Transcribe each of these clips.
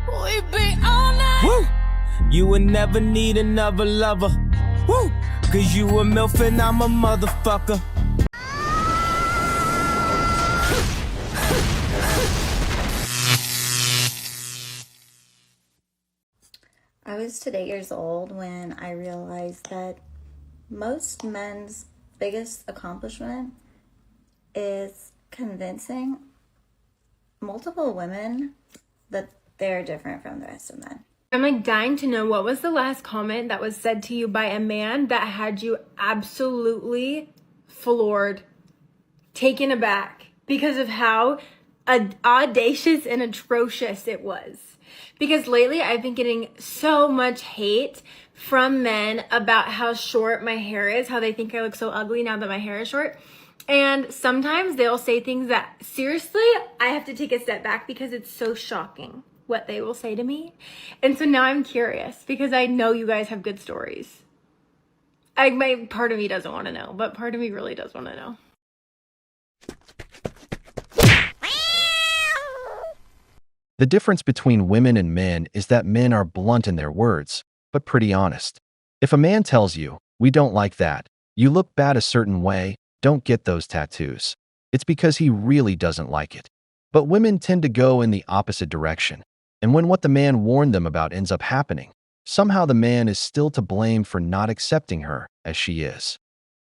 We be all night. Woo! You would never need another lover. Woo! Cause you a MILF and I'm a motherfucker. I was today years old when I realized that most men's biggest accomplishment is convincing multiple women that they're different from the rest of men. I'm like dying to know, what was the last comment that was said to you by a man that had you absolutely floored, taken aback because of how audacious and atrocious it was? Because lately I've been getting so much hate from men about how short my hair is, how they think I look so ugly now that my hair is short. And sometimes they'll say things that, seriously, I have to take a step back because it's so shocking what they will say to me. And so now I'm curious because I know you guys have good stories. My part of me doesn't want to know, but part of me really does want to know. The difference between women and men is that men are blunt in their words, but pretty honest. If a man tells you, "We don't like that, you look bad a certain way, don't get those tattoos," it's because he really doesn't like it. But women tend to go in the opposite direction. And when what the man warned them about ends up happening, somehow the man is still to blame for not accepting her as she is.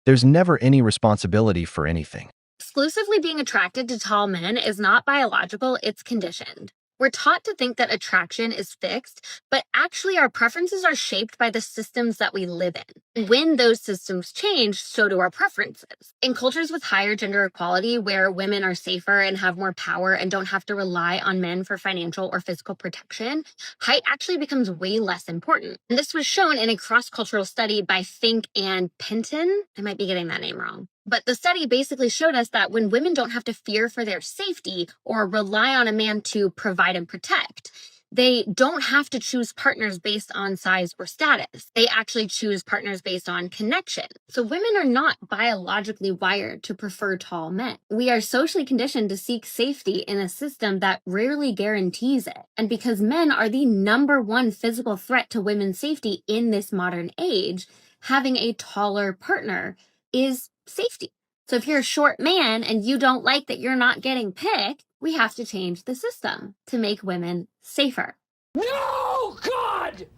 There's never any responsibility for anything. Exclusively being attracted to tall men is not biological, it's conditioned. We're taught to think that attraction is fixed, but actually our preferences are shaped by the systems that we live in. When those systems change, so do our preferences. In cultures with higher gender equality, where women are safer and have more power and don't have to rely on men for financial or physical protection, height actually becomes way less important. And this was shown in a cross-cultural study by Fink and Penton. I might be getting that name wrong. But the study basically showed us that when women don't have to fear for their safety or rely on a man to provide and protect, they don't have to choose partners based on size or status. They actually choose partners based on connection. So women are not biologically wired to prefer tall men. We are socially conditioned to seek safety in a system that rarely guarantees it. And because men are the #1 physical threat to women's safety in this modern age, having a taller partner is safety. So if you're a short man and you don't like that you're not getting picked, we have to change the system to make women safer. No, God!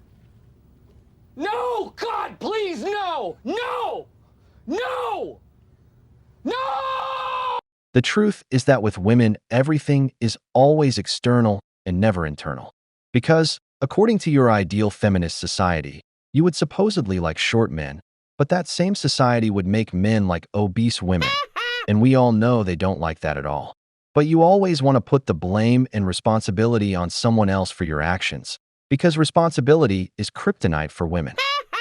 No, God, please, no! No! No! No! The truth is that with women, everything is always external and never internal. Because, according to your ideal feminist society, you would supposedly like short men, but that same society would make men like obese women, and we all know they don't like that at all. But you always want to put the blame and responsibility on someone else for your actions, because responsibility is kryptonite for women.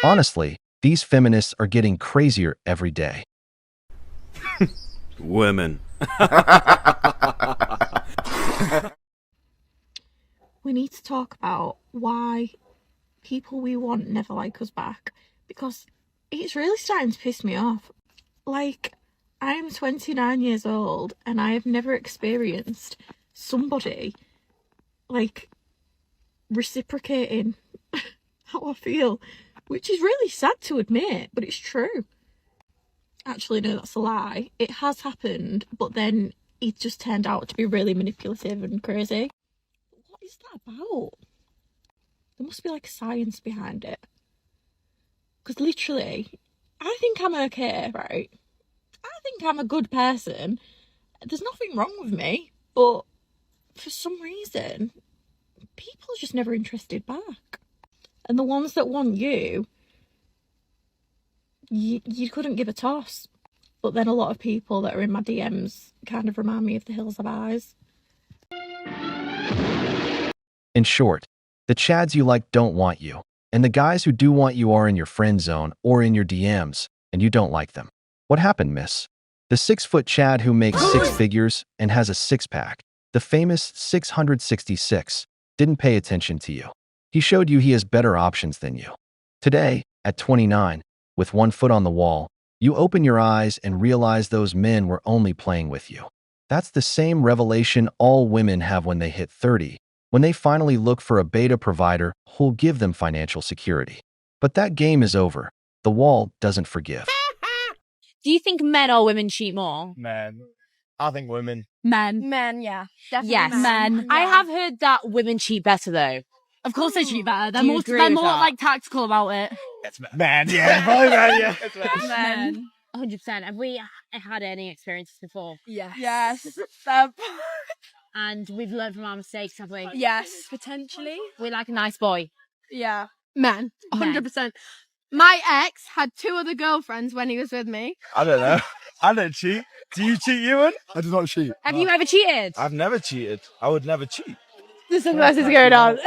Honestly, these feminists are getting crazier every day. Women. We need to talk about why people we want never like us back, because it's really starting to piss me off. Like, I'm 29 years old and I have never experienced somebody, like, reciprocating how I feel, which is really sad to admit, but it's true. Actually, no, that's a lie. It has happened, but then it just turned out to be really manipulative and crazy. What is that about? There must be, like, science behind it. Because literally, I think I'm okay, right? I think I'm a good person. There's nothing wrong with me. But for some reason, people are just never interested back. And the ones that want you couldn't give a toss. But then a lot of people that are in my DMs kind of remind me of the Hills of Eyes. In short, the chads you like don't want you. And the guys who do want you are in your friend zone or in your DMs, and you don't like them. What happened, miss? The 6-foot Chad who makes 6 figures and has a six-pack, the famous 666, didn't pay attention to you. He showed you he has better options than you. Today, at 29, with one foot on the wall, you open your eyes and realize those men were only playing with you. That's the same revelation all women have when they hit 30, when they finally look for a beta provider who'll give them financial security. But that game is over. The wall doesn't forgive. Do you think men or women cheat more? Men. I think women. Men. Men, yeah. Definitely Yes. men. I have heard that women cheat better though. Of course they cheat better. Do you agree They're with more that? like tactical about it. It's men. Yeah, probably men, yeah. It's men. Men. 100%. Have we had any experiences before? Yes. And we've learned from our mistakes, have we? Yes, potentially. We're like a nice boy. Yeah. Men. 100%. My ex had 2 other girlfriends when he was with me. I don't know. I don't cheat. Do you cheat, Ewan? I do not cheat. Have you ever cheated? I've never cheated. I would never cheat. There's something else is going on.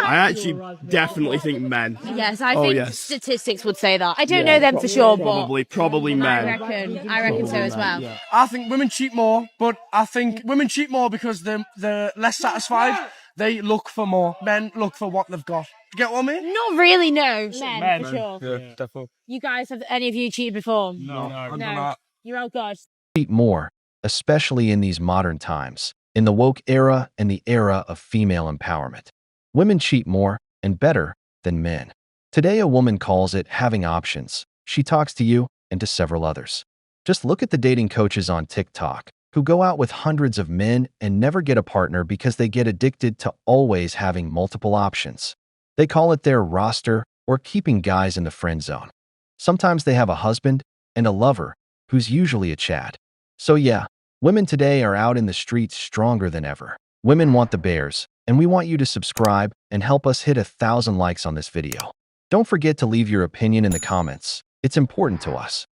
I actually definitely think men. Yes, I Oh, think yes. statistics would say that. I don't know them for sure, but Probably I men. reckon so as well. I think women cheat more, but I think women cheat more because they're less satisfied. They look for more. Men look for what they've got. You get what I mean? Not really, no. Men, for sure. Yeah, definitely. You guys, have any of you cheated before? No. You're all good. Cheat more, especially in these modern times, in the woke era and the era of female empowerment. Women cheat more and better than men. Today, a woman calls it having options. She talks to you and to several others. Just look at the dating coaches on TikTok who go out with hundreds of men and never get a partner because they get addicted to always having multiple options. They call it their roster or keeping guys in the friend zone. Sometimes they have a husband and a lover who's usually a Chad. So yeah, women today are out in the streets stronger than ever. Women want the bears, and we want you to subscribe and help us hit 1,000 likes on this video. Don't forget to leave your opinion in the comments. It's important to us.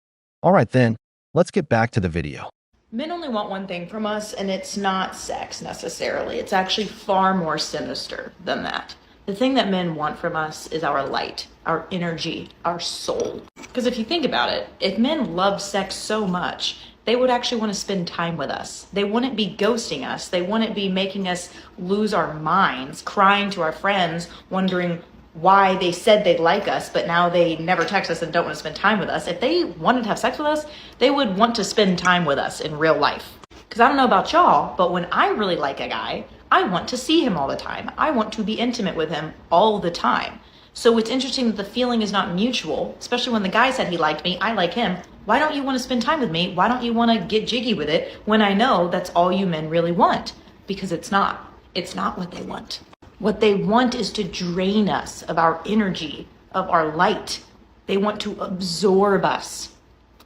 Alright then, let's get back to the video. Men only want one thing from us, and it's not sex necessarily. It's actually far more sinister than that. The thing that men want from us is our light, our energy, our soul. Because if you think about it, if men loved sex so much, they would actually want to spend time with us. They wouldn't be ghosting us. They wouldn't be making us lose our minds, crying to our friends, wondering why they said they'd like us, but now they never text us and don't want to spend time with us. If they wanted to have sex with us, they would want to spend time with us in real life. Because I don't know about y'all, but when I really like a guy, I want to see him all the time. I want to be intimate with him all the time. So it's interesting that the feeling is not mutual, especially when the guy said he liked me, I like him. Why don't you want to spend time with me? Why don't you want to get jiggy with it when I know that's all you men really want? Because it's not. It's not what they want. What they want is to drain us of our energy, of our light. They want to absorb us.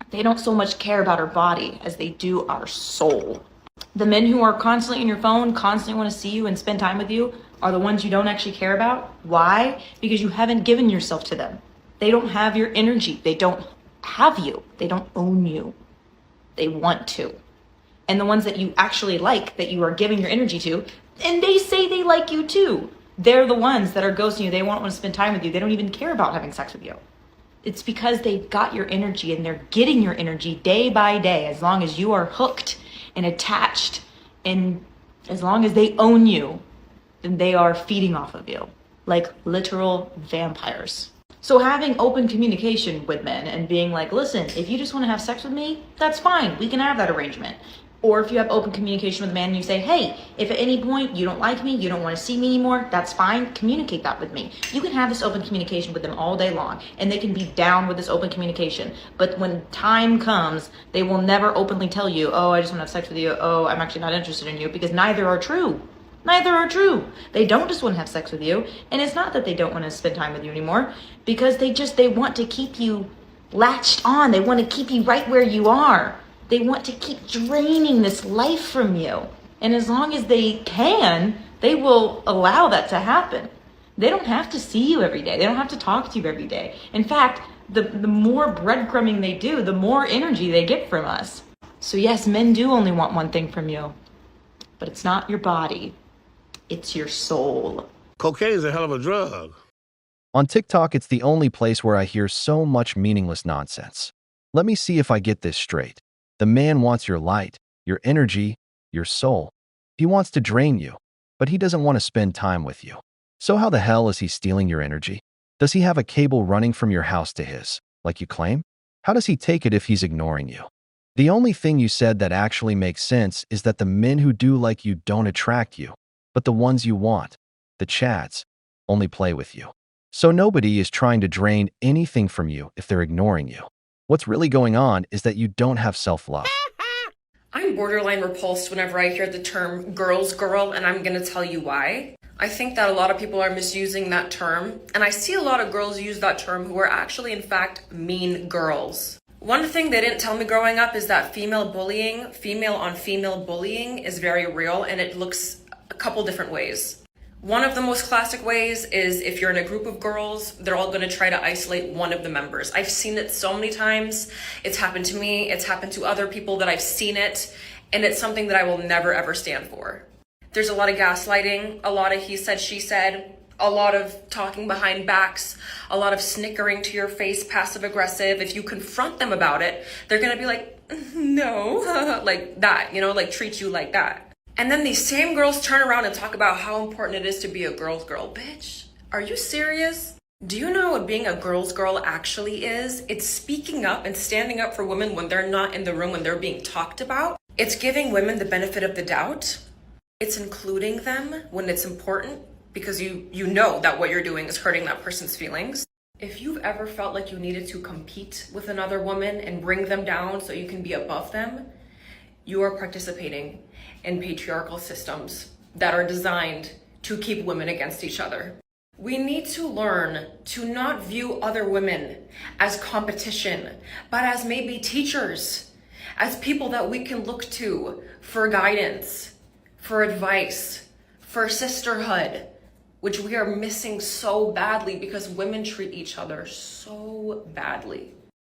They don't so much care about our body as they do our soul. The men who are constantly on your phone, constantly want to see you and spend time with you are the ones you don't actually care about. Why? Because you haven't given yourself to them. They don't have your energy. They don't have you. They don't own you. They want to. And the ones that you actually like, that you are giving your energy to, and they say they like you too, they're the ones that are ghosting you. They won't want to spend time with you. They don't even care about having sex with you. It's because they've got your energy and they're getting your energy day by day. As long as you are hooked and attached, and as long as they own you, then they are feeding off of you like literal vampires. So having open communication with men and being like, listen, if you just want to have sex with me, that's fine. We can have that arrangement. Or if you have open communication with a man and you say, hey, if at any point you don't like me, you don't want to see me anymore, that's fine. Communicate that with me. You can have this open communication with them all day long, and they can be down with this open communication. But when time comes, they will never openly tell you, oh, I just want to have sex with you. Oh, I'm actually not interested in you, because neither are true. Neither are true. They don't just want to have sex with you. And it's not that they don't want to spend time with you anymore, because they want to keep you latched on. They want to keep you right where you are. They want to keep draining this life from you. And as long as they can, they will allow that to happen. They don't have to see you every day. They don't have to talk to you every day. In fact, the more breadcrumbing they do, the more energy they get from us. So yes, men do only want one thing from you, but it's not your body. It's your soul. Cocaine is a hell of a drug. On TikTok, it's the only place where I hear so much meaningless nonsense. Let me see if I get this straight. The man wants your light, your energy, your soul. He wants to drain you, but he doesn't want to spend time with you. So how the hell is he stealing your energy? Does he have a cable running from your house to his, like you claim? How does he take it if he's ignoring you? The only thing you said that actually makes sense is that the men who do like you don't attract you. but the ones you want, the chads, only play with you. So nobody is trying to drain anything from you if they're ignoring you. What's really going on is that you don't have self-love. I'm borderline repulsed whenever I hear the term girl's girl, and I'm gonna tell you why. I think that a lot of people are misusing that term, and I see a lot of girls use that term who are actually, in fact, mean girls. One thing they didn't tell me growing up is that female bullying, female on female bullying, is very real, and it looks a couple different ways. One of the most classic ways is if you're in a group of girls, they're all going to try to isolate one of the members. I've seen it so many times. It's happened to me. It's happened to other people that I've seen it. And it's something that I will never, ever stand for. There's a lot of gaslighting, a lot of he said, she said, a lot of talking behind backs, a lot of snickering to your face, passive aggressive. If you confront them about it, they're going to be like, no, like that, like treat you like that. And then these same girls turn around and talk about how important it is to be a girl's girl. Bitch, are you serious? Do you know what being a girl's girl actually is? It's speaking up and standing up for women when they're not in the room, when they're being talked about. It's giving women the benefit of the doubt. It's including them when it's important because you know that what you're doing is hurting that person's feelings. If you've ever felt like you needed to compete with another woman and bring them down so you can be above them, you are participating in patriarchal systems that are designed to keep women against each other. We need to learn to not view other women as competition, but as maybe teachers, as people that we can look to for guidance, for advice, for sisterhood, which we are missing so badly because women treat each other so badly.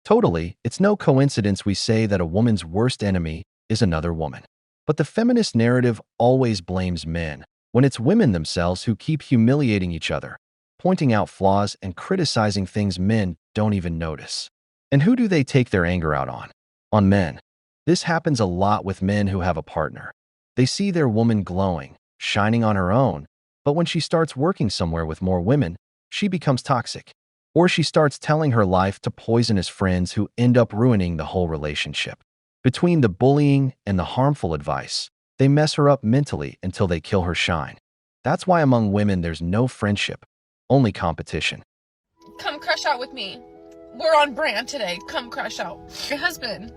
Totally, it's no coincidence we say that a woman's worst enemy is another woman. But the feminist narrative always blames men, when it's women themselves who keep humiliating each other, pointing out flaws and criticizing things men don't even notice. And who do they take their anger out on? On men. This happens a lot with men who have a partner. They see their woman glowing, shining on her own, but when she starts working somewhere with more women, she becomes toxic. Or she starts telling her life to poisonous friends who end up ruining the whole relationship. Between the bullying and the harmful advice, they mess her up mentally until they kill her shine. That's why among women there's no friendship, only competition. Come crush out with me. We're on brand today. Come crush out. My husband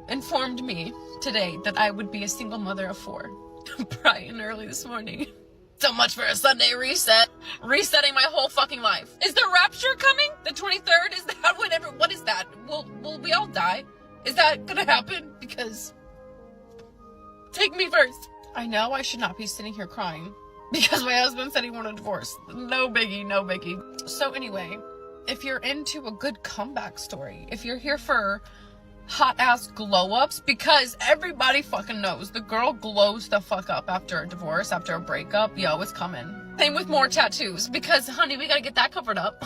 informed me today that I would be a single mother of 4. Bright and early this morning. So much for a Sunday reset. Resetting my whole fucking life. Is the rapture coming? The 23rd? Is that whatever? What is that? Will we all die? Is that gonna happen? Because take me first. I know I should not be sitting here crying because my husband said he wanted a divorce. No biggie, no biggie. So anyway, if you're into a good comeback story, if you're here for hot ass glow ups, because everybody fucking knows the girl glows the fuck up after a divorce, after a breakup, yo, it's coming. Same with more tattoos, because honey, we gotta get that covered up.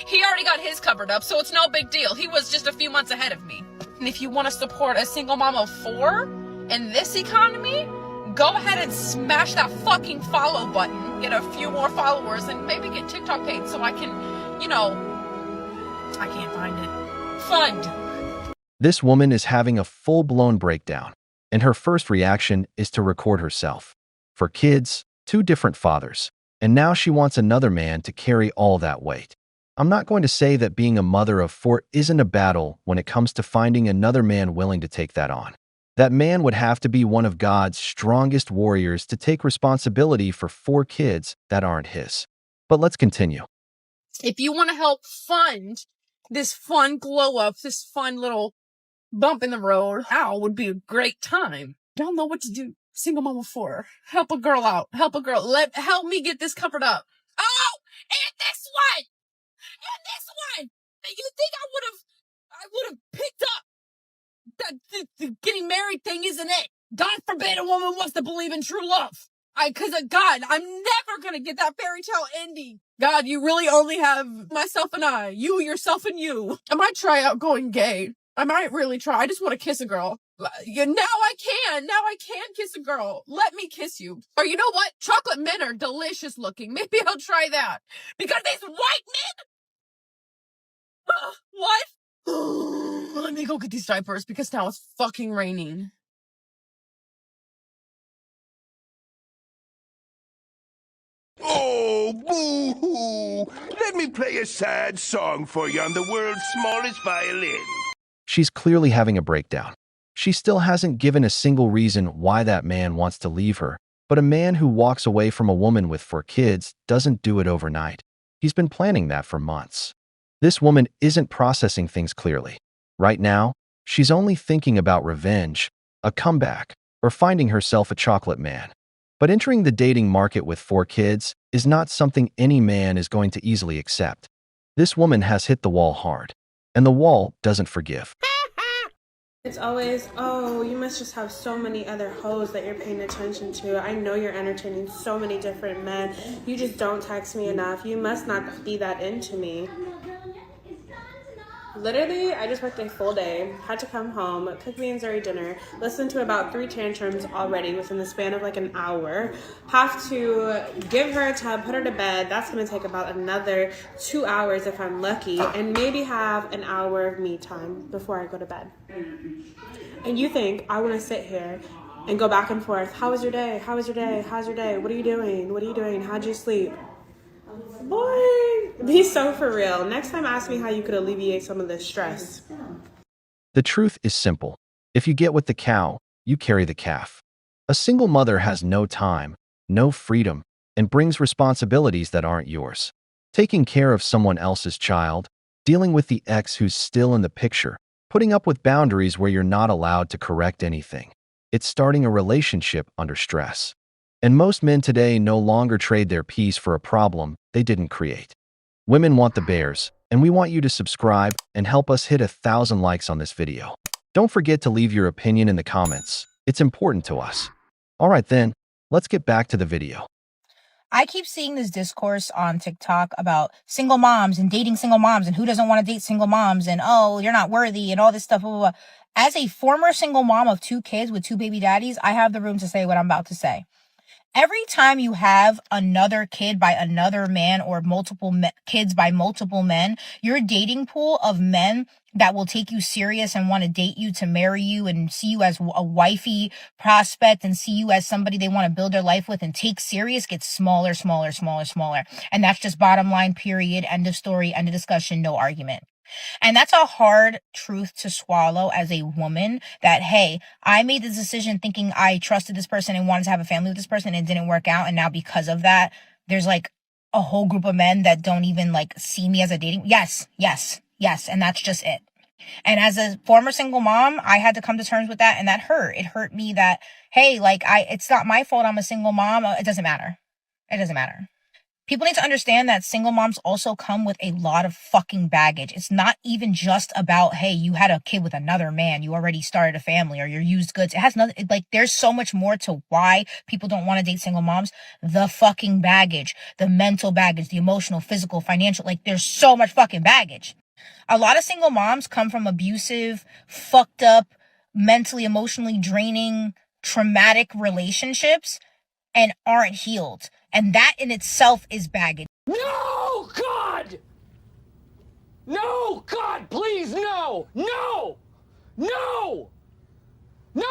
He already got his covered up, so it's no big deal. He was just a few months ahead of me. And if you want to support a single mom of 4 in this economy, go ahead and smash that fucking follow button. Get a few more followers and maybe get TikTok paid so I can, I can't find it. Fund. This woman is having a full-blown breakdown, and her first reaction is to record herself. For kids, 2 different fathers, and now she wants another man to carry all that weight. I'm not going to say that being a mother of 4 isn't a battle when it comes to finding another man willing to take that on. That man would have to be one of God's strongest warriors to take responsibility for 4 kids that aren't his. But let's continue. If you want to help fund this fun glow up, this fun little bump in the road, now would be a great time. Don't know what to do. Single mom of 4. Help a girl out. Help a girl. Help me get this covered up. Oh, and this one. And this one. You think I would have picked up that the getting married thing isn't it? God forbid a woman wants to believe in true love. Cause of God, I'm never gonna get that fairy tale ending. God, you really only have myself and I, you, yourself, and you. I might try out going gay. I might really try. I just want to kiss a girl. Now I can kiss a girl. Let me kiss you. Or you know what? Chocolate men are delicious looking. Maybe I'll try that. Because these white men. What? Let me go get these diapers because now it's fucking raining. Oh, boo-hoo! Let me play a sad song for you on the world's smallest violin. She's clearly having a breakdown. She still hasn't given a single reason why that man wants to leave her, but a man who walks away from a woman with 4 kids doesn't do it overnight. He's been planning that for months. This woman isn't processing things clearly. Right now, she's only thinking about revenge, a comeback, or finding herself a chocolate man. But entering the dating market with 4 kids is not something any man is going to easily accept. This woman has hit the wall hard, and the wall doesn't forgive. It's always, oh, you must just have so many other hoes that you're paying attention to. I know you're entertaining so many different men. You just don't text me enough. You must not be that into me. Literally, I just worked a full day, had to come home, cook me and Zuri dinner, listen to about 3 tantrums already within the span of like an hour, have to give her a tub, put her to bed. That's going to take about another 2 hours if I'm lucky, and maybe have an hour of me time before I go to bed. And you think I want to sit here and go back and forth. How was your day? How was your day? How's your day? What are you doing? What are you doing? How'd you sleep? Boy, be so for real. Next time, ask me how you could alleviate some of this stress. The truth is simple. If you get with the cow, you carry the calf. A single mother has no time, no freedom, and brings responsibilities that aren't yours. Taking care of someone else's child, dealing with the ex who's still in the picture, putting up with boundaries where you're not allowed to correct anything. It's starting a relationship under stress. And most men today no longer trade their peace for a problem they didn't create. Women want the bears, and we want you to subscribe and help us hit 1,000 likes on this video. Don't forget to leave your opinion in the comments. It's important to us. Alright then, let's get back to the video. I keep seeing this discourse on TikTok about single moms and dating single moms and who doesn't want to date single moms and, oh, you're not worthy and all this stuff. Blah, blah, blah. As a former single mom of 2 kids with 2 baby daddies, I have the room to say what I'm about to say. Every time you have another kid by another man or multiple kids by multiple men, your dating pool of men that will take you serious and want to date you to marry you and see you as a wifey prospect and see you as somebody they want to build their life with and take serious gets smaller, smaller, smaller, smaller. And that's just bottom line, period, end of story, end of discussion, no argument. And that's a hard truth to swallow as a woman that, hey, I made this decision thinking I trusted this person and wanted to have a family with this person and it didn't work out. And now because of that, there's like a whole group of men that don't even like see me as a dating. Yes. And that's just it. And as a former single mom, I had to come to terms with that. And that hurt. It hurt me that, hey, like it's not my fault I'm a single mom. It doesn't matter. People need to understand that single moms also come with a lot of fucking baggage. It's not even just about, hey, you had a kid with another man, you already started a family, or you're used goods. It has nothing, like, there's so much more to why people don't want to date single moms. The fucking baggage, the mental baggage, the emotional, physical, financial, like, there's so much fucking baggage. A lot of single moms come from abusive, fucked up, mentally, emotionally draining, traumatic relationships and aren't healed. And that in itself is baggage. No, God! No, God, please, no! No! No! No!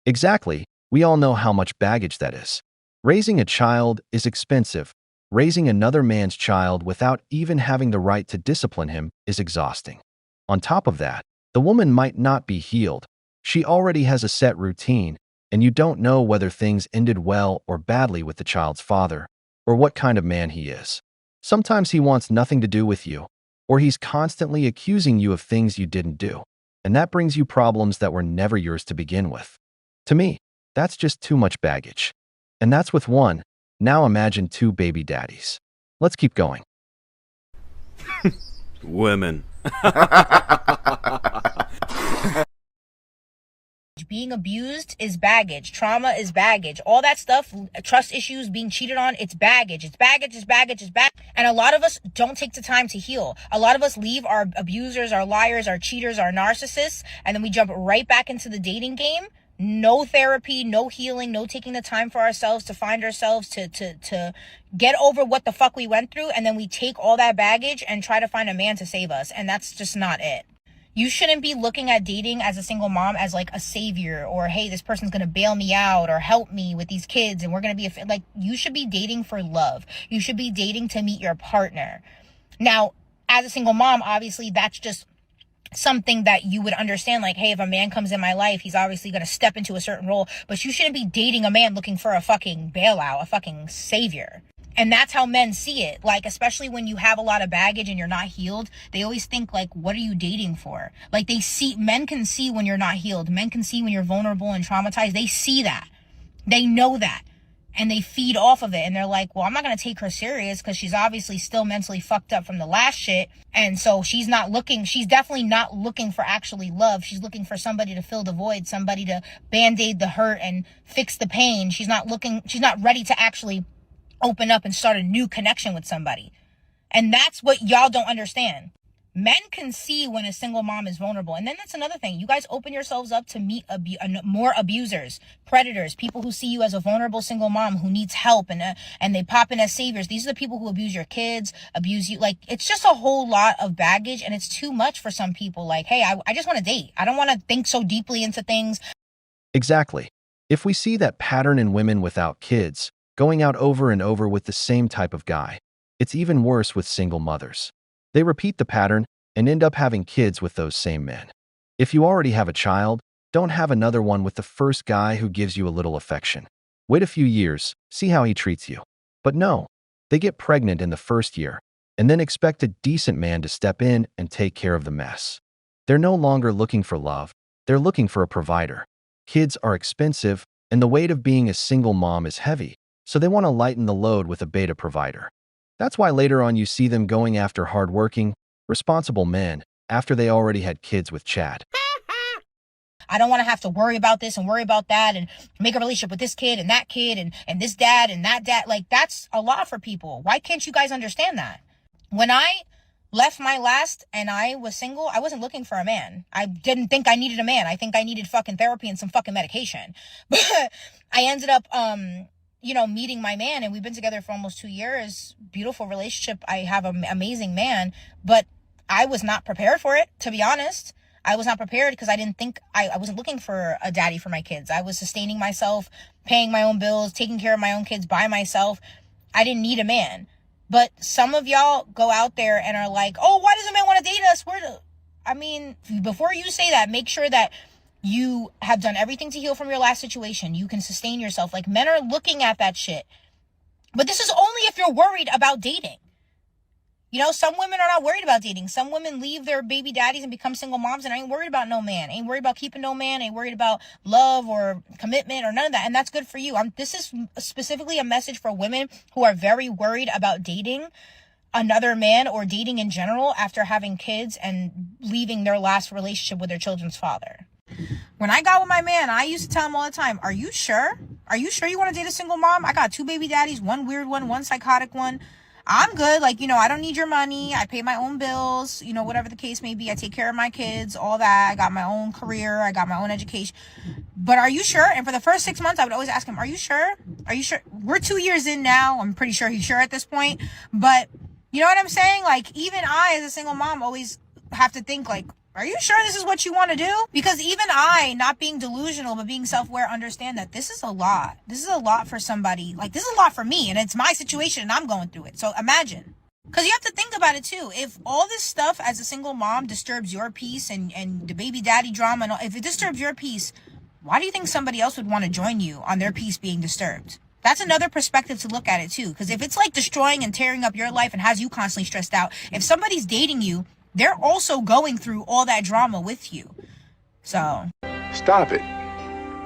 Exactly. We all know how much baggage that is. Raising a child is expensive. Raising another man's child without even having the right to discipline him is exhausting. On top of that, the woman might not be healed. She already has a set routine, and you don't know whether things ended well or badly with the child's father, or what kind of man he is. Sometimes he wants nothing to do with you, or he's constantly accusing you of things you didn't do, and that brings you problems that were never yours to begin with. To me, that's just too much baggage. And that's with one. Now imagine 2 baby daddies. Let's keep going. Women. Being abused is baggage. Trauma is baggage. All that stuff, trust issues, being cheated on, it's baggage. It's baggage. And a lot of us don't take the time to heal. A lot of us leave our abusers, our liars, our cheaters, our narcissists, and then we jump right back into the dating game. No therapy, no healing, no taking the time for ourselves to find ourselves, to get over what the fuck we went through. And then we take all that baggage and try to find a man to save us. And that's just not it. You shouldn't be looking at dating as a single mom as like a savior, or hey, this person's gonna bail me out or help me with these kids and we're gonna be like, you should be dating for love. You should be dating to meet your partner. Now, as a single mom, obviously that's just something that you would understand, like, hey, if a man comes in my life, he's obviously going to step into a certain role, but you shouldn't be dating a man looking for a fucking bailout, a fucking savior. And that's how men see it. Like, especially when you have a lot of baggage and you're not healed, they always think, like, what are you dating for? Like, men can see when you're not healed. Men can see when you're vulnerable and traumatized. They see that. They know that. And they feed off of it. And they're like, well, I'm not going to take her serious because she's obviously still mentally fucked up from the last shit. And so she's definitely not looking for actually love. She's looking for somebody to fill the void, somebody to band-aid the hurt and fix the pain. She's not ready to actually open up and start a new connection with somebody. And that's what y'all don't understand. Men can see when a single mom is vulnerable. And then that's another thing. You guys open yourselves up to meet more abusers, predators, people who see you as a vulnerable single mom who needs help and they pop in as saviors. These are the people who abuse your kids, abuse you. Like, it's just a whole lot of baggage, and it's too much for some people. Like, hey, I just want to date. I don't want to think so deeply into things. Exactly. If we see that pattern in women without kids, going out over and over with the same type of guy, it's even worse with single mothers. They repeat the pattern and end up having kids with those same men. If you already have a child, don't have another one with the first guy who gives you a little affection. Wait a few years, see how he treats you. But no, they get pregnant in the first year and then expect a decent man to step in and take care of the mess. They're no longer looking for love, they're looking for a provider. Kids are expensive, and the weight of being a single mom is heavy, so they want to lighten the load with a beta provider. That's why later on you see them going after hardworking, responsible men after they already had kids with Chad. I don't want to have to worry about this and worry about that and make a relationship with this kid and that kid and this dad and that dad. Like, that's a lot for people. Why can't you guys understand that? When I left my last and I was single, I wasn't looking for a man. I didn't think I needed a man. I think I needed fucking therapy and some fucking medication. But I ended up, meeting my man, and we've been together for almost 2 years. Beautiful relationship. I have an amazing man, but I was not prepared for it, to be honest. I was not prepared because I wasn't looking for a daddy for my kids. I was sustaining myself, paying my own bills, taking care of my own kids by myself. I didn't need a man. But some of y'all go out there and are like, oh, why does a man want to date us? Before you say that, make sure that you have done everything to heal from your last situation. You can sustain yourself. Like, men are looking at that shit. But this is only if you're worried about dating. Some women are not worried about dating. Some women leave their baby daddies and become single moms and ain't worried about no man. Ain't worried about keeping no man. Ain't worried about love or commitment or none of that. And that's good for you. This is specifically a message for women who are very worried about dating another man or dating in general after having kids and leaving their last relationship with their children's father. When I got with my man, I used to tell him all the time, are you sure? Are you sure you want to date a single mom? I got 2 baby daddies, one weird one psychotic one. I'm good. Like, I don't need your money. I pay my own bills, whatever the case may be. I take care of my kids, all that. I got my own career. I got my own education. But are you sure? And for the first 6 months, I would always ask him, are you sure? Are you sure? We're 2 years in now. I'm pretty sure he's sure at this point. But you know what I'm saying? Like, even I, as a single mom, always have to think, like, are you sure this is what you want to do? Because even I, not being delusional, but being self-aware, understand that this is a lot. This is a lot for somebody. Like, this is a lot for me, and it's my situation, and I'm going through it. So imagine. Because you have to think about it, too. If all this stuff as a single mom disturbs your peace and the baby daddy drama, and all, if it disturbs your peace, why do you think somebody else would want to join you on their peace being disturbed? That's another perspective to look at it, too. Because if it's like destroying and tearing up your life and has you constantly stressed out, if somebody's dating you, they're also going through all that drama with you. So stop it.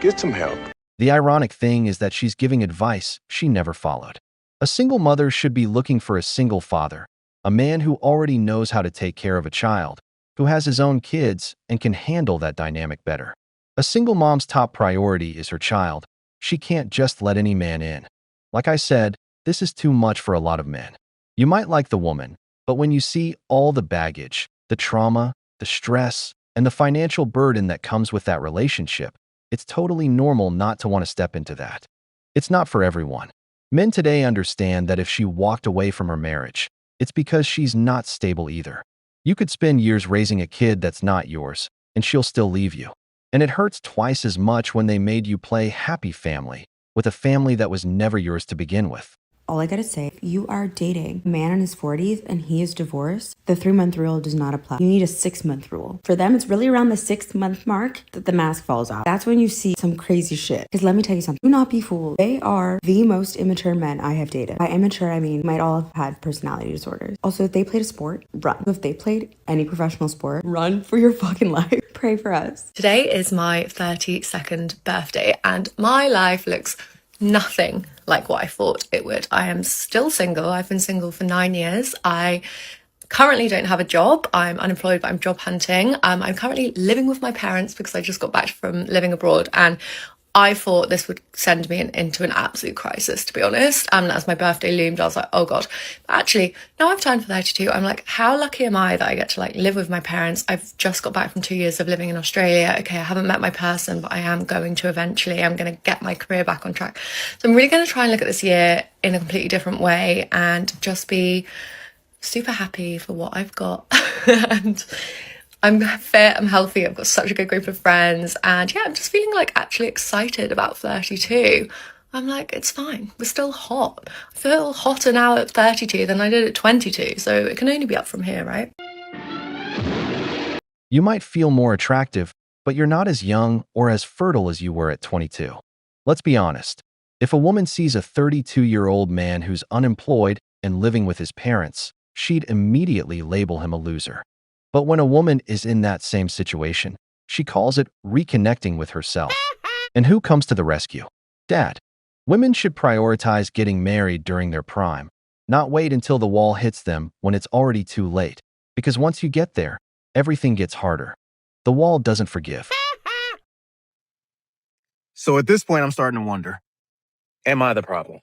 Get some help. The ironic thing is that she's giving advice she never followed. A single mother should be looking for a single father, a man who already knows how to take care of a child, who has his own kids and can handle that dynamic better. A single mom's top priority is her child. She can't just let any man in. Like I said, this is too much for a lot of men. You might like the woman, but when you see all the baggage, the trauma, the stress, and the financial burden that comes with that relationship, it's totally normal not to want to step into that. It's not for everyone. Men today understand that if she walked away from her marriage, it's because she's not stable either. You could spend years raising a kid that's not yours, and she'll still leave you. And it hurts twice as much when they made you play happy family with a family that was never yours to begin with. All I gotta say, if you are dating a man in his 40s and he is divorced, the 3-month rule does not apply. You need a 6-month rule. For them, it's really around the 6-month mark that the mask falls off. That's when you see some crazy shit. Because let me tell you something, do not be fooled. They are the most immature men I have dated. By immature, I mean, might all have had personality disorders. Also, if they played a sport, run. If they played any professional sport, run for your fucking life. Pray for us. Today is my 32nd birthday, and my life looks nothing like what I thought it would. I am still single. I've been single for 9 years. I currently don't have a job. I'm unemployed, but I'm job hunting. I'm currently living with my parents because I just got back from living abroad, and I thought this would send me into an absolute crisis, to be honest. As my birthday loomed, I was like, oh God. But actually, now I've turned 32, I'm like, how lucky am I that I get to live with my parents? I've just got back from 2 years of living in Australia. Okay, I haven't met my person, but I am going to eventually. I'm going to get my career back on track. So I'm really going to try and look at this year in a completely different way and just be super happy for what I've got. And I'm fit, I'm healthy, I've got such a good group of friends, and yeah, I'm just feeling actually excited about 32. I'm like, it's fine, we're still hot. I feel hotter now at 32 than I did at 22, so it can only be up from here, right? You might feel more attractive, but you're not as young or as fertile as you were at 22. Let's be honest. If a woman sees a 32-year-old man who's unemployed and living with his parents, she'd immediately label him a loser. But when a woman is in that same situation, she calls it reconnecting with herself. And who comes to the rescue? Dad. Women should prioritize getting married during their prime, not wait until the wall hits them when it's already too late. Because once you get there, everything gets harder. The wall doesn't forgive. So at this point, I'm starting to wonder, am I the problem?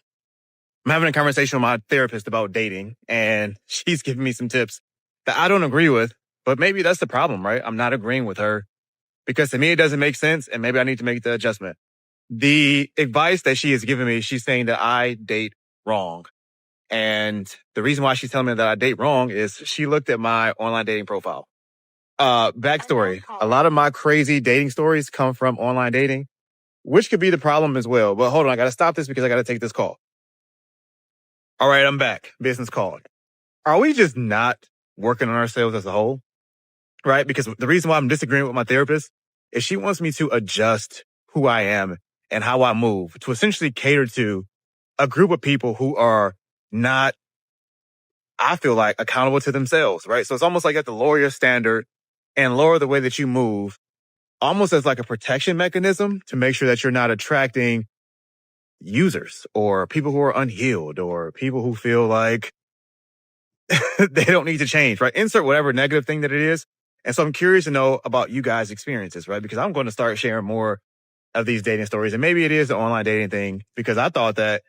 I'm having a conversation with my therapist about dating, and she's giving me some tips that I don't agree with. But maybe that's the problem, right? I'm not agreeing with her because to me, it doesn't make sense. And maybe I need to make the adjustment. The advice that she has given me, she's saying that I date wrong. And the reason why she's telling me that I date wrong is she looked at my online dating profile. Backstory. A lot of my crazy dating stories come from online dating, which could be the problem as well. But hold on, I got to stop this because I got to take this call. All right, I'm back. Business call. Are we just not working on ourselves as a whole? Right? Because the reason why I'm disagreeing with my therapist is she wants me to adjust who I am and how I move to essentially cater to a group of people who are not, I feel like, accountable to themselves, right? So it's almost like you have to lower your standard and lower the way that you move, almost as like a protection mechanism to make sure that you're not attracting users or people who are unhealed or people who feel like they don't need to change, right? Insert whatever negative thing that it is. And so I'm curious to know about you guys' experiences, right? Because I'm going to start sharing more of these dating stories. And maybe it is the online dating thing because I thought that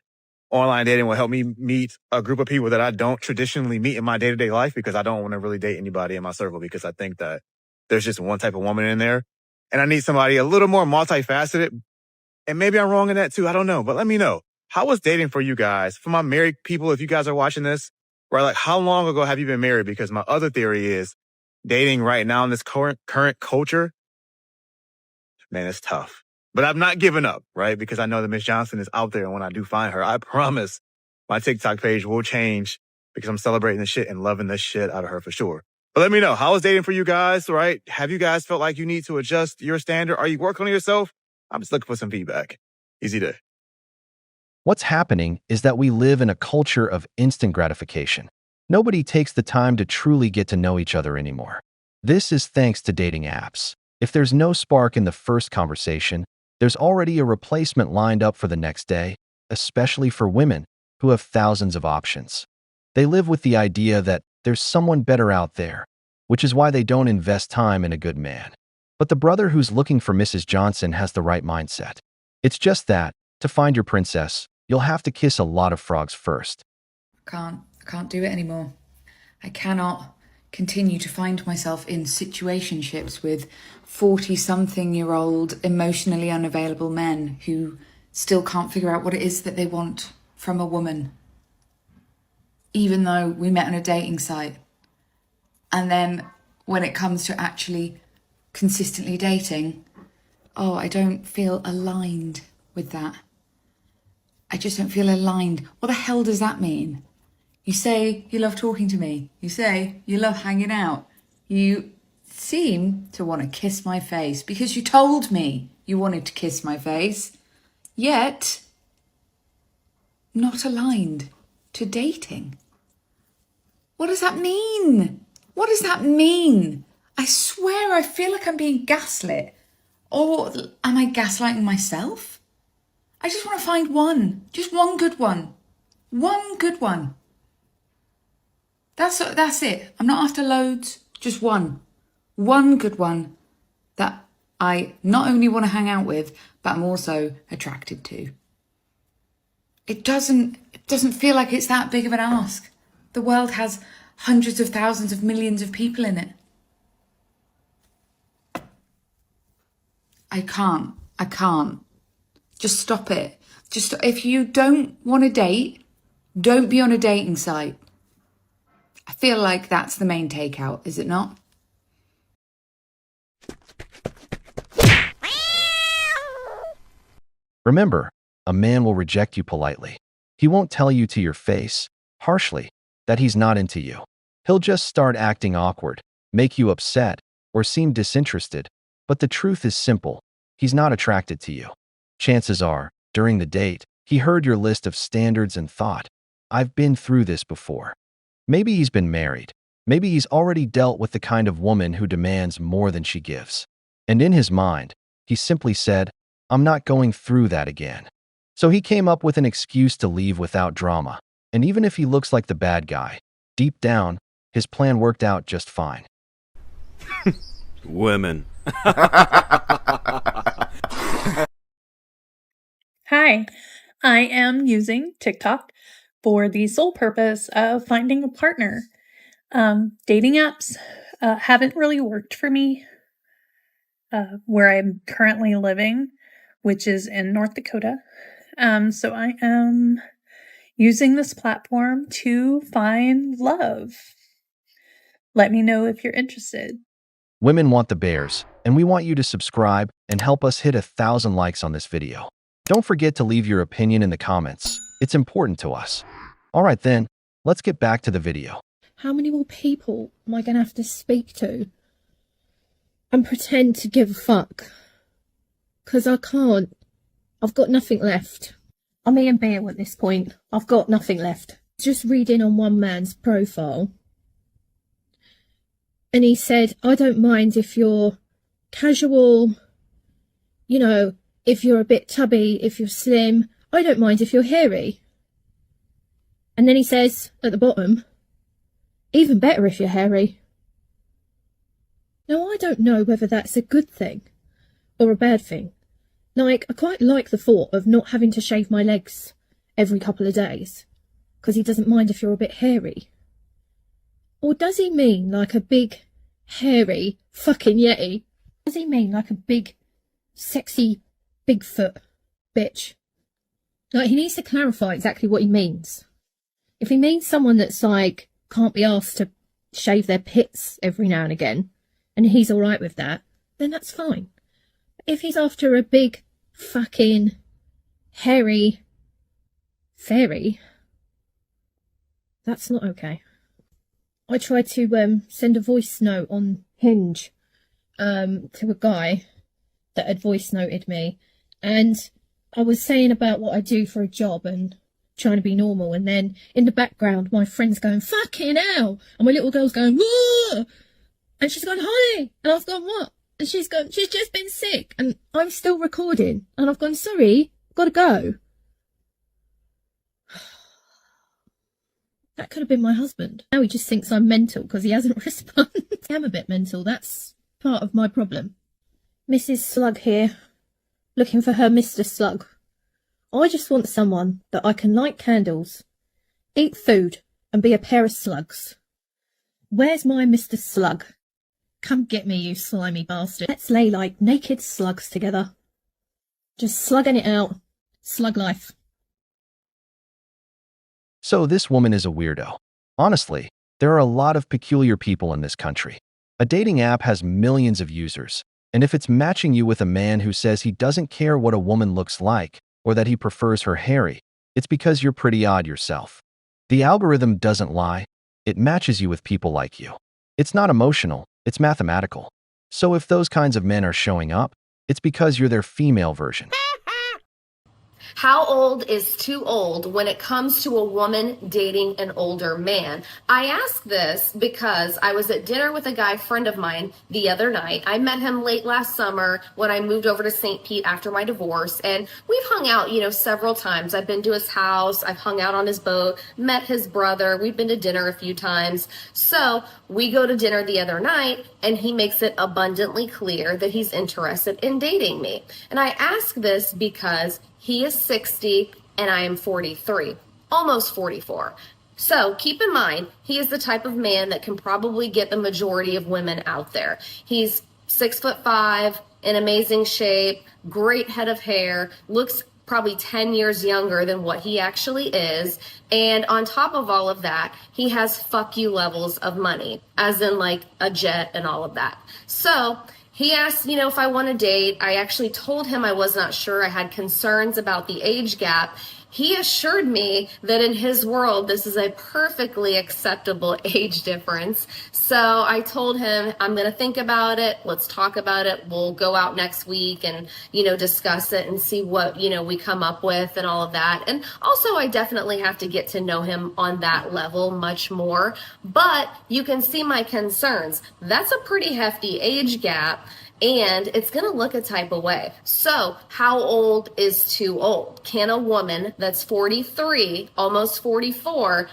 online dating will help me meet a group of people that I don't traditionally meet in my day-to-day life because I don't want to really date anybody in my circle because I think that there's just one type of woman in there. And I need somebody a little more multifaceted. And maybe I'm wrong in that too. I don't know. But let me know. How was dating for you guys? For my married people, if you guys are watching this, right? How long ago have you been married? Because my other theory is dating right now in this current culture, man, it's tough. But I'm not giving up, right? Because I know that Miss Johnson is out there. And when I do find her, I promise my TikTok page will change because I'm celebrating the shit and loving the shit out of her for sure. But let me know, how is dating for you guys, right? Have you guys felt like you need to adjust your standard? Are you working on yourself? I'm just looking for some feedback. Easy day. What's happening is that we live in a culture of instant gratification. Nobody takes the time to truly get to know each other anymore. This is thanks to dating apps. If there's no spark in the first conversation, there's already a replacement lined up for the next day, especially for women who have thousands of options. They live with the idea that there's someone better out there, which is why they don't invest time in a good man. But the brother who's looking for Mrs. Johnson has the right mindset. It's just that, to find your princess, you'll have to kiss a lot of frogs first. I can't do it anymore. I cannot continue to find myself in situationships with 40-something-year-old emotionally unavailable men who still can't figure out what it is that they want from a woman. Even though we met on a dating site, And then when it comes to actually consistently dating, oh, I don't feel aligned with that. I just don't feel aligned. What the hell does that mean? You say you love talking to me. You say you love hanging out. You seem to want to kiss my face because you told me you wanted to kiss my face, yet not aligned to dating. What does that mean? What does that mean? I swear I feel like I'm being gaslit. Or am I gaslighting myself? I just want to find one. Just one good one. One good one. That's it. I'm not after loads. Just one. One good one that I not only want to hang out with, but I'm also attracted to. It doesn't feel like it's that big of an ask. The world has hundreds of thousands of millions of people in it. I can't. Just stop it. If you don't want to date, don't be on a dating site. I feel like that's the main takeout, is it not? Remember, a man will reject you politely. He won't tell you to your face, harshly, that he's not into you. He'll just start acting awkward, make you upset, or seem disinterested. But the truth is simple. He's not attracted to you. Chances are, during the date, he heard your list of standards and thought, I've been through this before. Maybe he's been married. Maybe he's already dealt with the kind of woman who demands more than she gives. And in his mind, he simply said, I'm not going through that again. So he came up with an excuse to leave without drama. And even if he looks like the bad guy, deep down, his plan worked out just fine. Women. Hi, I am using TikTok for the sole purpose of finding a partner. Dating apps haven't really worked for me where I'm currently living, which is in North Dakota. So I am using this platform to find love. Let me know if you're interested. Women want the bears, and we want you to subscribe and help us hit 1,000 likes on this video. Don't forget to leave your opinion in the comments. It's important to us. All right then, let's get back to the video. How many more people am I going to have to speak to and pretend to give a fuck? Because I can't. I've got nothing left. I'm Ian Beale at this point. I've got nothing left. Just reading on one man's profile. And he said, I don't mind if you're casual, you know, if you're a bit tubby, if you're slim. I don't mind if you're hairy. And then he says at the bottom, even better if you're hairy. Now, I don't know whether that's a good thing or a bad thing. Like, I quite like the thought of not having to shave my legs every couple of days, because he doesn't mind if you're a bit hairy. Or does he mean like a big, hairy fucking Yeti? Does he mean like a big, sexy, Bigfoot bitch? Like, he needs to clarify exactly what he means. If he means someone that's like, can't be asked to shave their pits every now and again, and he's alright with that, then that's fine. But if he's after a big, fucking, hairy fairy, that's not okay. I tried to send a voice note on Hinge to a guy that had voice noted me, and I was saying about what I do for a job and trying to be normal, and then in the background my friend's going, fucking hell, and my little girl's going, whoa, and she's gone, hi, and I've gone, what? And she's gone, she's just been sick, and I'm still recording, and I've gone, sorry, gotta go. That could have been my husband. Now he just thinks I'm mental because he hasn't responded. I am a bit mental. That's part of my problem. Mrs. Slug here, looking for her Mr. Slug. I just want someone that I can light candles, eat food, and be a pair of slugs. Where's my Mr. Slug? Come get me, you slimy bastard. Let's lay like naked slugs together. Just slugging it out. Slug life. So this woman is a weirdo. Honestly, There are a lot of peculiar people in this country. A dating app has millions of users, and if it's matching you with a man who says he doesn't care what a woman looks like or that he prefers her hairy, it's because you're pretty odd yourself. The algorithm doesn't lie. It matches you with people like you. It's not emotional, it's mathematical. So if those kinds of men are showing up, it's because you're their female version. How old is too old when it comes to a woman dating an older man? I ask this because I was at dinner with a guy friend of mine the other night. I met him late last summer when I moved over to St. Pete after my divorce, and we've hung out, several times. I've been to his house, I've hung out on his boat, met his brother, we've been to dinner a few times. So we go to dinner the other night, and he makes it abundantly clear that he's interested in dating me. And I ask this because he is 60 and I am 43, almost 44. So keep in mind, he is the type of man that can probably get the majority of women out there. He's 6'5", in amazing shape, great head of hair, looks probably 10 years younger than what he actually is. And on top of all of that, he has fuck you levels of money, as in like a jet and all of that. So he asked, if I want to date. I actually told him I was not sure. I had concerns about the age gap. He assured me that in his world, this is a perfectly acceptable age difference. So I told him, I'm going to think about it. Let's talk about it. We'll go out next week and, discuss it and see what, we come up with and all of that. And also, I definitely have to get to know him on that level much more. But you can see my concerns. That's a pretty hefty age gap. And it's going to look a type of way. So how old is too old? Can a woman that's 43, almost 44,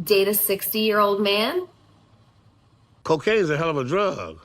date a 60-year-old man? Cocaine is a hell of a drug.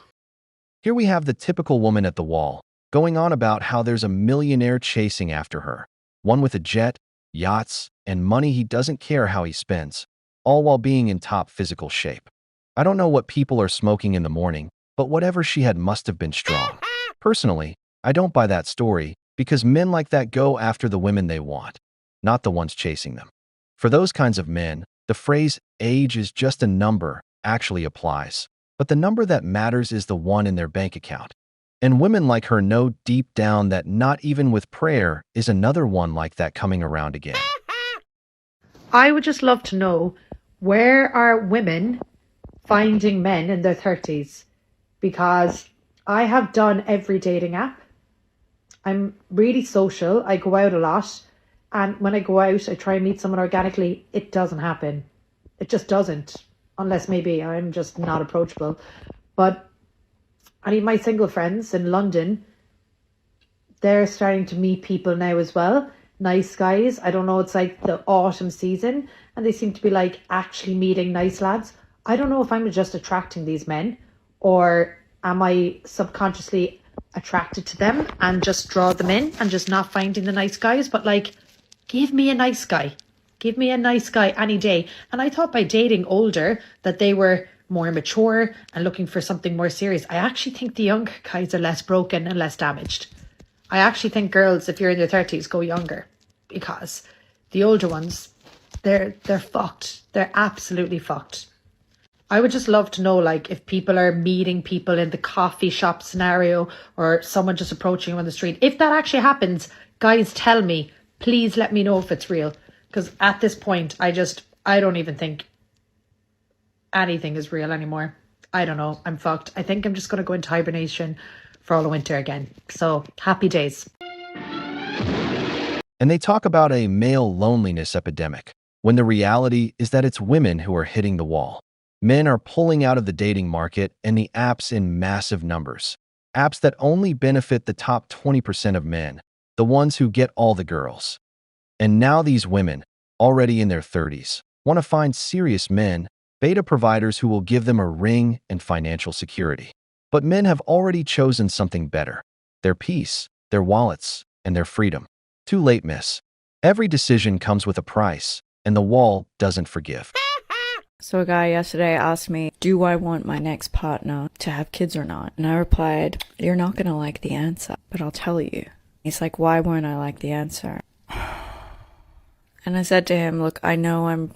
Here we have the typical woman at the wall, going on about how there's a millionaire chasing after her, one with a jet, yachts, and money he doesn't care how he spends, all while being in top physical shape. I don't know what people are smoking in the morning, but whatever she had must have been strong. Personally, I don't buy that story because men like that go after the women they want, not the ones chasing them. For those kinds of men, the phrase age is just a number actually applies, but the number that matters is the one in their bank account. And women like her know deep down that not even with prayer is another one like that coming around again. I would just love to know, where are women finding men in their 30s? Because I have done every dating app. I'm really social. I go out a lot. And when I go out, I try and meet someone organically. It doesn't happen. It just doesn't. Unless maybe I'm just not approachable. But any of my single friends in London, they're starting to meet people now as well. Nice guys. I don't know, it's like the autumn season. And they seem to be like actually meeting nice lads. I don't know if I'm just attracting these men, or am I subconsciously attracted to them and just draw them in and just not finding the nice guys? But like, give me a nice guy. Give me a nice guy any day. And I thought by dating older that they were more mature and looking for something more serious. I actually think the younger guys are less broken and less damaged. I actually think girls, if you're in your 30s, go younger, because the older ones, they're fucked. They're absolutely fucked. I would just love to know, like, if people are meeting people in the coffee shop scenario or someone just approaching you on the street. If that actually happens, guys, tell me. Please let me know if it's real. Because at this point, I don't even think anything is real anymore. I don't know. I'm fucked. I think I'm just going to go into hibernation for all the winter again. So, happy days. And they talk about a male loneliness epidemic, when the reality is that it's women who are hitting the wall. Men are pulling out of the dating market and the apps in massive numbers. Apps that only benefit the top 20% of men, the ones who get all the girls. And now these women, already in their 30s, want to find serious men, beta providers who will give them a ring and financial security. But men have already chosen something better: their peace, their wallets, and their freedom. Too late, miss. Every decision comes with a price, and the wall doesn't forgive. So a guy yesterday asked me, do I want my next partner to have kids or not? And I replied, you're not going to like the answer, but I'll tell you. He's like, why won't I like the answer? And I said to him, look, I know I'm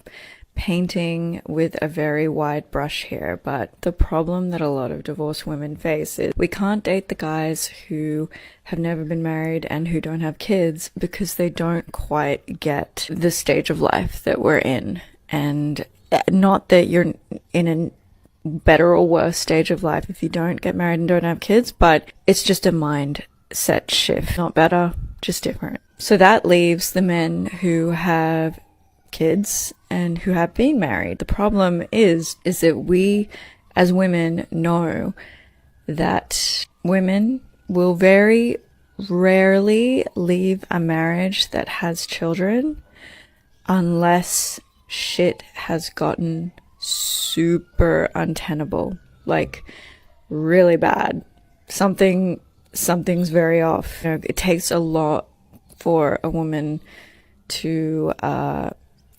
painting with a very wide brush here, but the problem that a lot of divorced women face is we can't date the guys who have never been married and who don't have kids because they don't quite get the stage of life that we're in. And not that you're in a better or worse stage of life if you don't get married and don't have kids, but it's just a mindset shift. Not better, just different. So that leaves the men who have kids and who have been married. The problem is that we as women know that women will very rarely leave a marriage that has children unless shit has gotten super untenable, like really bad. Something's very off. You know, it takes a lot for a woman to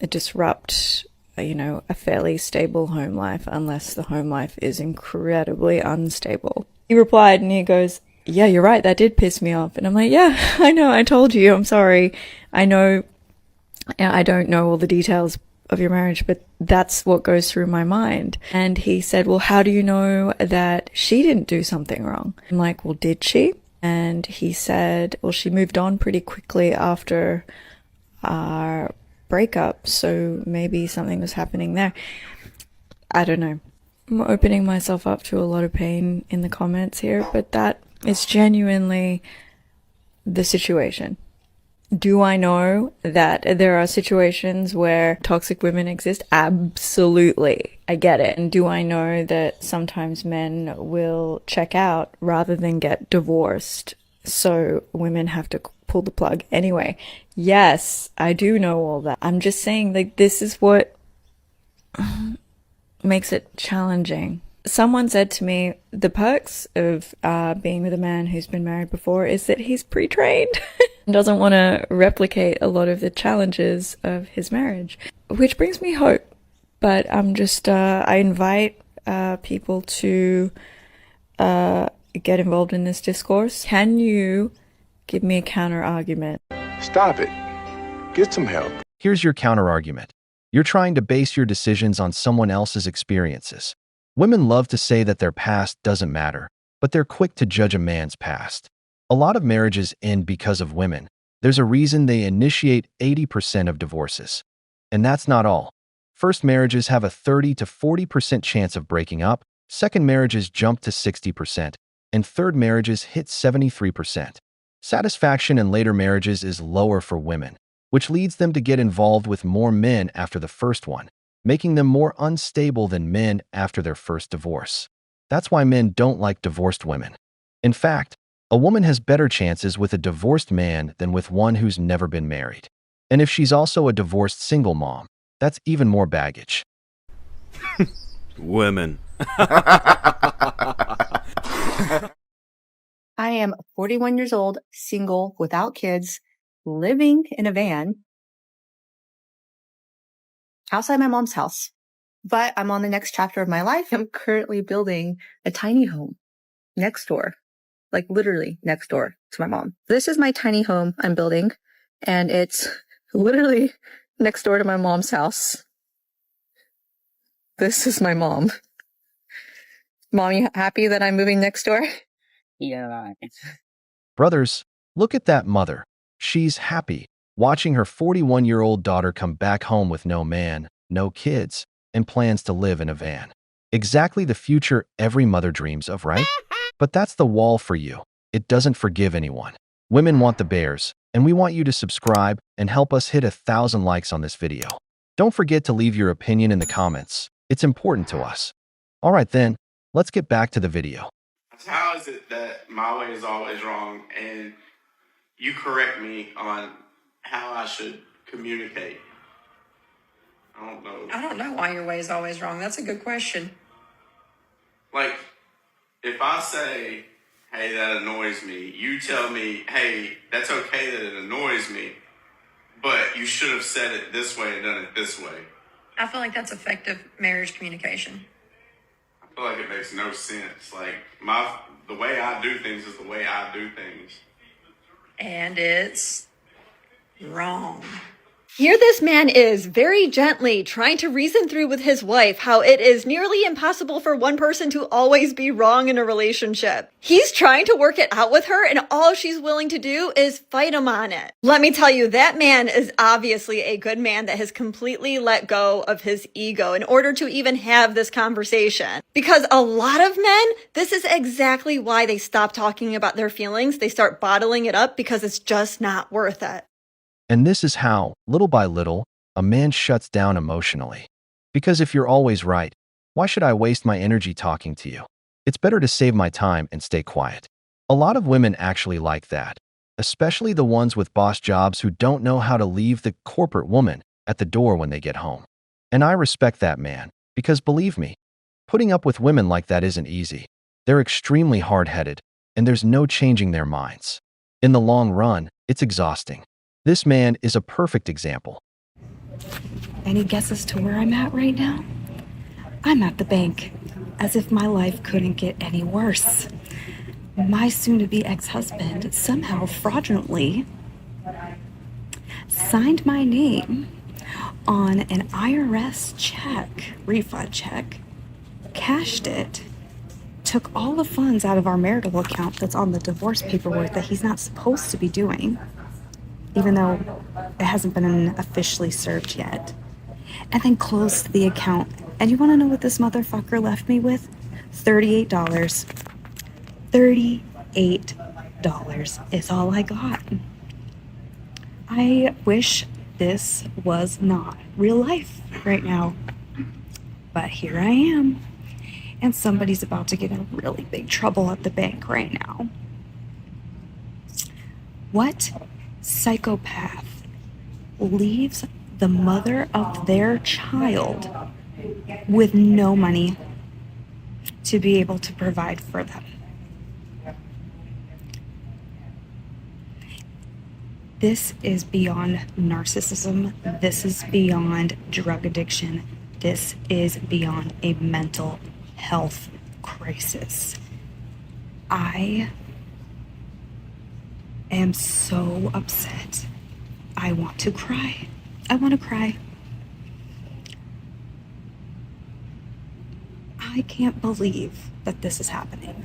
disrupt, a fairly stable home life unless the home life is incredibly unstable. He replied and he goes, yeah, you're right, that did piss me off. And I'm like, yeah, I know, I told you, I'm sorry. I know, I don't know all the details of your marriage, but that's what goes through my mind. And he said, well, how do you know that she didn't do something wrong? I'm like, well, did she? And he said, well, she moved on pretty quickly after our breakup, so maybe something was happening there. I don't know. I'm opening myself up to a lot of pain in the comments here, but that is genuinely the situation. Do I know that there are situations where toxic women exist? Absolutely. I get it. And do I know that sometimes men will check out rather than get divorced, so women have to pull the plug anyway? Yes, I do know all that. I'm just saying, like, this is what makes it challenging. Someone said to me, the perks of being with a man who's been married before is that he's pre-trained and doesn't want to replicate a lot of the challenges of his marriage, which brings me hope. But I'm just, I invite people to get involved in this discourse. Can you give me a counter argument? Stop it. Get some help. Here's your counter argument. You're trying to base your decisions on someone else's experiences. Women love to say that their past doesn't matter, but they're quick to judge a man's past. A lot of marriages end because of women. There's a reason they initiate 80% of divorces. And that's not all. First marriages have a 30 to 40% chance of breaking up, second marriages jump to 60%, and third marriages hit 73%. Satisfaction in later marriages is lower for women, which leads them to get involved with more men after the first one, making them more unstable than men after their first divorce. That's why men don't like divorced women. In fact, a woman has better chances with a divorced man than with one who's never been married. And if she's also a divorced single mom, that's even more baggage. Women. I am 41 years old, single, without kids, living in a van outside my mom's house. But I'm on the next chapter of my life. I'm currently building a tiny home next door, like literally next door to my mom. This is my tiny home I'm building, and it's literally next door to my mom's house. This is my mom. Mom, you happy that I'm moving next door? Yeah. Brothers, look at that mother. She's happy, watching her 41-year-old daughter come back home with no man, no kids, and plans to live in a van. Exactly the future every mother dreams of, right? But that's the wall for you. It doesn't forgive anyone. Women want the bears, and we want you to subscribe and help us hit 1,000 likes on this video. Don't forget to leave your opinion in the comments. It's important to us. All right then, let's get back to the video. How is it that my way is always wrong and you correct me on how I should communicate? I don't know. I don't know why your way is always wrong. That's a good question. Like, if I say, hey, that annoys me, you tell me, hey, that's okay that it annoys me, but you should have said it this way and done it this way. I feel like that's effective marriage communication. I feel like it makes no sense. Like, the way I do things is the way I do things. And it's wrong. Here this man is, very gently, trying to reason through with his wife how it is nearly impossible for one person to always be wrong in a relationship. He's trying to work it out with her, and all she's willing to do is fight him on it. Let me tell you, that man is obviously a good man that has completely let go of his ego in order to even have this conversation. Because a lot of men, this is exactly why they stop talking about their feelings. They start bottling it up because it's just not worth it. And this is how, little by little, a man shuts down emotionally. Because if you're always right, why should I waste my energy talking to you? It's better to save my time and stay quiet. A lot of women actually like that, especially the ones with boss jobs who don't know how to leave the corporate woman at the door when they get home. And I respect that man, because believe me, putting up with women like that isn't easy. They're extremely hard-headed, and there's no changing their minds. In the long run, it's exhausting. This man is a perfect example. Any guesses to where I'm at right now? I'm at the bank, as if my life couldn't get any worse. My soon-to-be ex-husband somehow fraudulently signed my name on an IRS check, refund check, cashed it, took all the funds out of our marital account that's on the divorce paperwork that he's not supposed to be doing, even though it hasn't been officially served yet, and then closed the account. And you want to know what this motherfucker left me with? $38. $38 is all I got. I wish this was not real life right now, but here I am, and somebody's about to get in really big trouble at the bank right now. What psychopath leaves the mother of their child with no money to be able to provide for them? This is beyond narcissism. This is beyond drug addiction. This is beyond a mental health crisis. I am so upset. I want to cry. I want to cry. I can't believe that this is happening.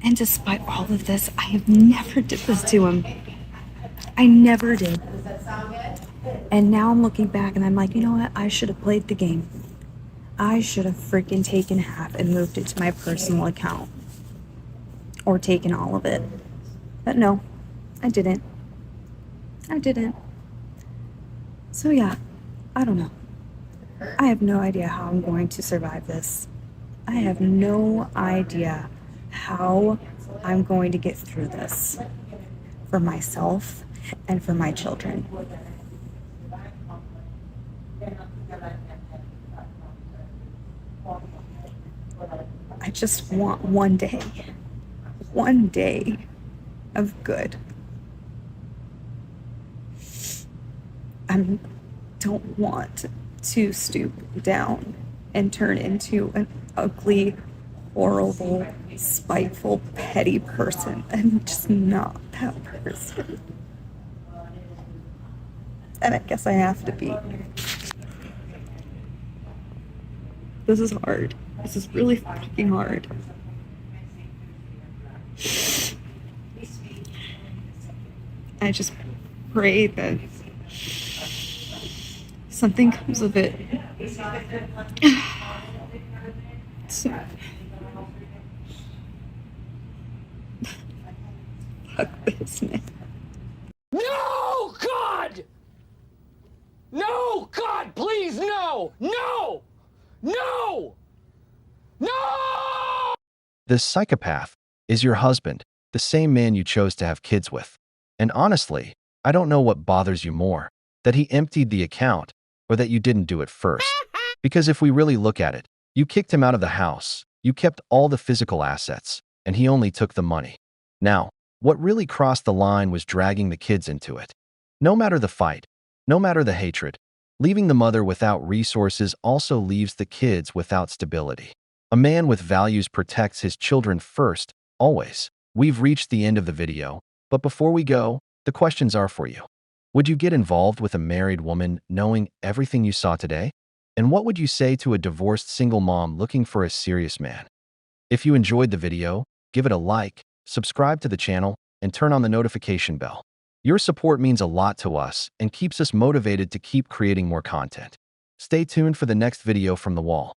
And despite all of this, I have never did this to him. I never did. And now I'm looking back and I'm like, you know what? I should have played the game. I should have freaking taken half and moved it to my personal account. Or taken all of it. But no, I didn't. I didn't. So yeah, I don't know. I have no idea how I'm going to survive this. I have no idea how I'm going to get through this for myself and for my children. I just want one day of good. I don't want to stoop down and turn into an ugly, horrible, spiteful, petty person. I'm just not that person. And I guess I have to be. This is hard. This is really fucking hard. I just pray that something comes of it. So, fuck this, man. No, God! No, God, please, no! No! No! No! This psychopath is your husband, the same man you chose to have kids with. And honestly, I don't know what bothers you more, that he emptied the account or that you didn't do it first. Because if we really look at it, you kicked him out of the house, you kept all the physical assets, and he only took the money. Now, what really crossed the line was dragging the kids into it. No matter the fight, no matter the hatred, leaving the mother without resources also leaves the kids without stability. A man with values protects his children first, always. We've reached the end of the video, but before we go, the questions are for you. Would you get involved with a married woman knowing everything you saw today? And what would you say to a divorced single mom looking for a serious man? If you enjoyed the video, give it a like, subscribe to the channel, and turn on the notification bell. Your support means a lot to us and keeps us motivated to keep creating more content. Stay tuned for the next video from the wall.